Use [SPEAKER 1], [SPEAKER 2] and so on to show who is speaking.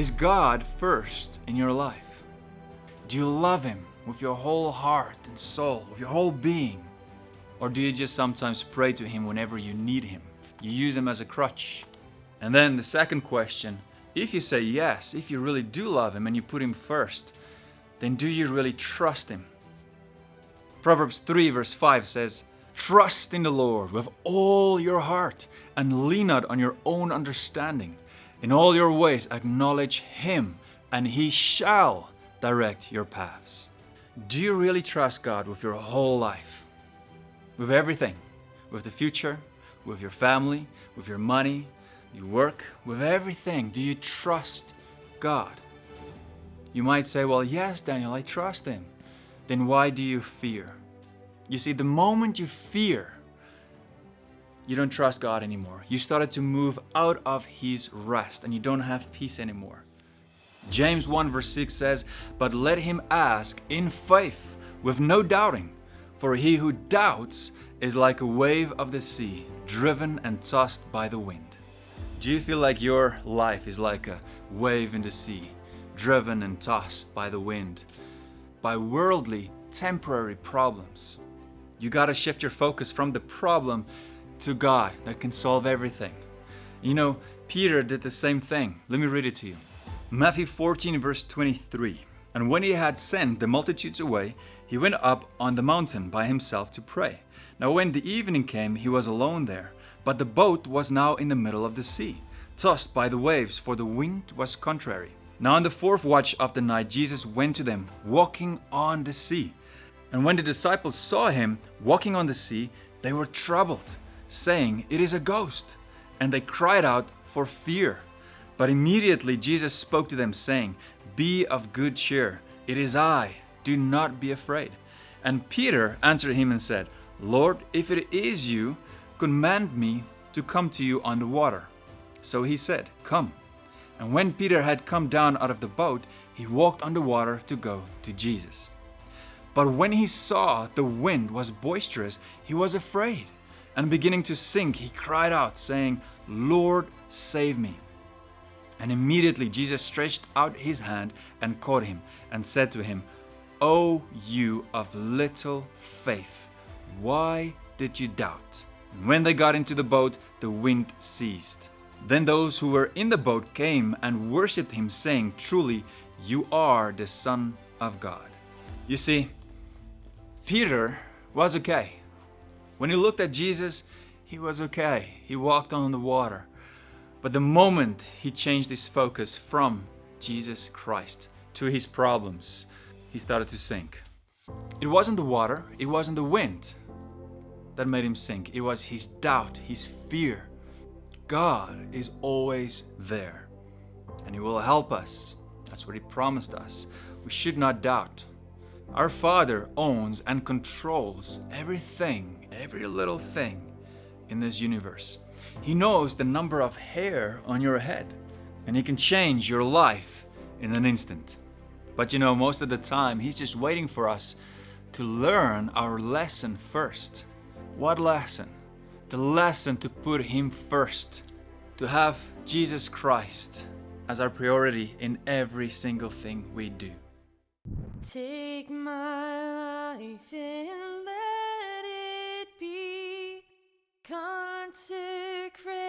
[SPEAKER 1] Is God first in your life? Do you love Him with your whole heart and soul, with your whole being? Or do you just sometimes pray to Him whenever you need Him? You use Him as a crutch. And then the second question, if you say yes, if you really do love Him and you put Him first, then do you really trust Him? Proverbs 3 verse 5 says, "Trust in the Lord with all your heart and lean not on your own understanding. In all your ways acknowledge Him, and He shall direct your paths." Do you really trust God with your whole life? With everything? With the future? With your family? With your money? Your work? With everything? Do you trust God? You might say, well, yes, Daniel, I trust Him. Then why do you fear? You see, the moment you fear, you don't trust God anymore. You started to move out of His rest and you don't have peace anymore. James 1 verse 6 says, "But let him ask in faith with no doubting, for he who doubts is like a wave of the sea, driven and tossed by the wind." Do you feel like your life is like a wave in the sea, driven and tossed by the wind, by worldly, temporary problems? You gotta shift your focus from the problem to God that can solve everything. You know, Peter did the same thing. Let me read it to you. Matthew 14 verse 23. "And when he had sent the multitudes away, he went up on the mountain by himself to pray. Now when the evening came, he was alone there. But the boat was now in the middle of the sea, tossed by the waves, for the wind was contrary. Now on the fourth watch of the night, Jesus went to them, walking on the sea. And when the disciples saw him walking on the sea, they were troubled, saying, 'It is a ghost.' And they cried out for fear. But immediately Jesus spoke to them, saying, 'Be of good cheer. It is I. Do not be afraid.' And Peter answered him and said, 'Lord, if it is you, command me to come to you on the water.' So he said, 'Come.' And when Peter had come down out of the boat, he walked on the water to go to Jesus. But when he saw the wind was boisterous, he was afraid, and beginning to sink, he cried out, saying, 'Lord, save me.' And immediately Jesus stretched out his hand and caught him, and said to him, 'O you of little faith, why did you doubt?' And when they got into the boat, the wind ceased. Then those who were in the boat came and worshipped him, saying, 'Truly, you are the Son of God.'" You see, Peter was okay. When he looked at Jesus, he was okay. He walked on the water. But the moment he changed his focus from Jesus Christ to his problems, he started to sink. It wasn't the water, it wasn't the wind that made him sink. It was his doubt, his fear. God is always there, and He will help us. That's what He promised us. We should not doubt. Our Father owns and controls everything, every little thing in this universe. He knows the number of hair on your head, and He can change your life in an instant. But you know, most of the time, He's just waiting for us to learn our lesson first. What lesson? The lesson to put Him first, to have Jesus Christ as our priority in every single thing we do.
[SPEAKER 2] Take my life and let it be consecrated